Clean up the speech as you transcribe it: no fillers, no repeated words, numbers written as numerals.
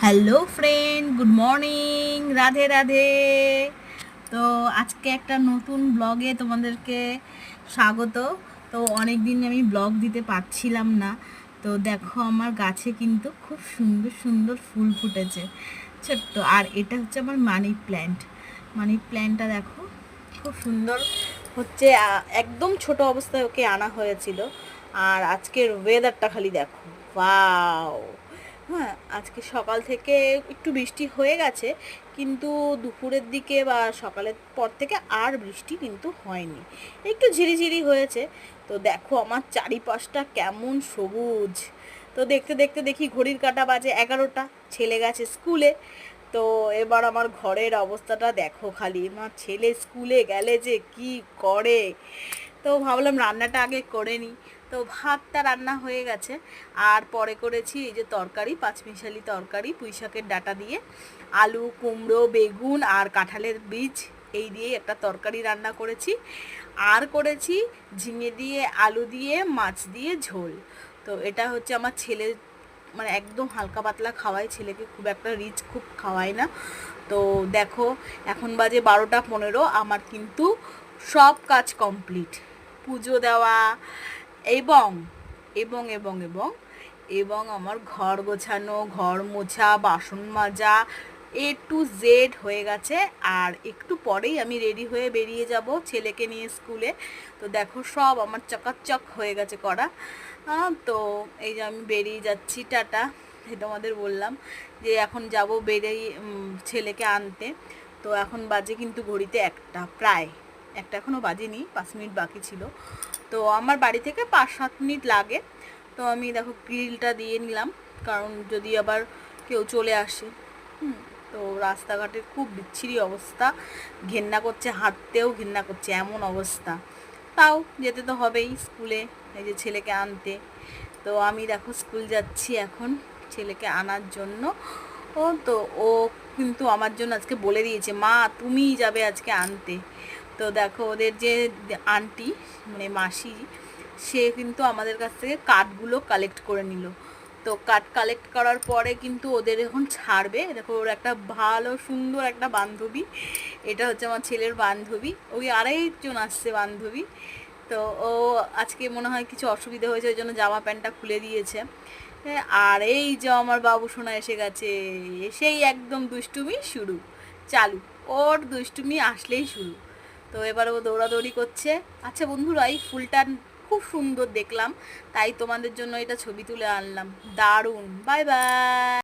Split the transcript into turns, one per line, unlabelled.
Hello friend, good morning, Radhe Radhe. তো আজকে একটা নতুন ব্লগে তোমাদেরকে স্বাগত। তো অনেক দিন আমি ব্লগ দিতে পারছিলাম না। তো দেখো আমার গাছে কিন্তু খুব সুন্দর সুন্দর ফুল ফুটেছে, ছোট্ট। আর এটা হচ্ছে আমার মানি প্ল্যান্ট। মানি প্ল্যান্টটা দেখো খুব সুন্দর হচ্ছে। একদম ছোট অবস্থায় ওকে আনা হয়েছিল। আর আজকের ওয়েদারটা খালি দেখো, ওয়াও। হ্যাঁ, আজকে সকাল থেকে একটু বৃষ্টি হয়ে গেছে, কিন্তু দুপুরের দিকে বা সকালের পর থেকে আর বৃষ্টি কিন্তু হয়নি, একটু ঝিরিঝিরি হয়েছে। তো দেখো আমার চারিপাশটা কেমন সবুজ। তো দেখতে দেখতে দেখি ঘড়ির কাঁটা বাজে 11টা, ছেলে গেছে স্কুলে। তো এবার আমার ঘরের অবস্থাটা দেখো খালি, আমার ছেলে স্কুলে গেলে যে কি করে। তো ভাবলাম রান্নাটা আগে করে নিই। তো ভাতটা রান্না হয়ে গেছে, আর পরে করেছি এই যে তরকারি, পাঁচমিশালি তরকারি, পুঁই শাকের ডাঁটা দিয়ে আলু, কুমড়ো, বেগুন আর কাঁঠালের বীজ এই দিয়ে একটা তরকারি রান্না করেছি। আর করেছি ঝিঙে দিয়ে, আলু দিয়ে, মাছ দিয়ে ঝোল। তো এটা হচ্ছে আমার ছেলে, মানে একদম হালকা পাতলা খাওয়াই, ছেলেকে খুব একটা রিচ খুব খাওয়াই না। তো দেখো এখন বাজে 12টা 15, আমার কিন্তু সব কাজ কমপ্লিট। পুজো দেওয়া এবং এবং এবং এবং এবং আমার ঘর গোছানো, ঘর মোছা, বাসন মাজা, A to Z হয়ে গেছে। আর একটু পরেই আমি রেডি হয়ে বেরিয়ে যাব ছেলেকে নিয়ে স্কুলে। তো দেখো সব আমার চকাচক হয়ে গেছে করা। তো এই যে আমি বেরিয়ে যাচ্ছি, টাটা। এই তোমাদের বললাম যে এখন যাব বেরিয়ে ছেলেকে আনতে। তো এখন বাজে কিন্তু ঘড়িতে একটা, প্রায় একটা এখনও বাজেনি, 5 মিনিট বাকি ছিল। তো আমার বাড়ি থেকে 5-7 মিনিট লাগে। তো আমি দেখো গ্রিলটা দিয়ে নিলাম, কারণ যদি আবার কেউ চলে আসে। তো রাস্তাঘাটের খুব বিচ্ছিরি অবস্থা, ঘেন্না করছে, হাঁটতেও ঘেন্না করছে, এমন অবস্থা। তাও যেতে তো হবেই স্কুলে, এই যে ছেলেকে আনতে। তো আমি দেখো স্কুল যাচ্ছি এখন ছেলেকে আনার জন্য। তো ও কিন্তু আমার জন্য আজকে বলে দিয়েছে, মা তুমিই যাবে আজকে আনতে। তো দেখো ওদের যে আন্টি, মানে মাসি, সে কিন্তু আমাদের কাছ থেকে কার্ডগুলো কালেক্ট করে নিল। তো কার্ড কালেক্ট করার পরে কিন্তু ওদের এখন ছাড়বে। দেখো ওর একটা ভালো সুন্দর একটা বান্ধবী, এটা হচ্ছে আমার ছেলের বান্ধবী, ওই আরেকজন আসছে বান্ধবী। তো ও আজকে মনে হয় কিছু অসুবিধা হয়েছে, ওই জন্য জামা প্যান্টটা খুলে দিয়েছে। আর এই যে আমার বাবু সোনা এসে গেছে, এসেই একদম দুষ্টুমি শুরু, চালু। ওর দুষ্টুমি আসলেই শুরু। তো এবার ও দৌড়াদৌড়ি করছে। আচ্ছা বন্ধুরা, এই ফুলটা খুব সুন্দর দেখলাম, তাই তোমাদের জন্য এটা ছবি তুলে আনলাম। দারুণ। Bye bye.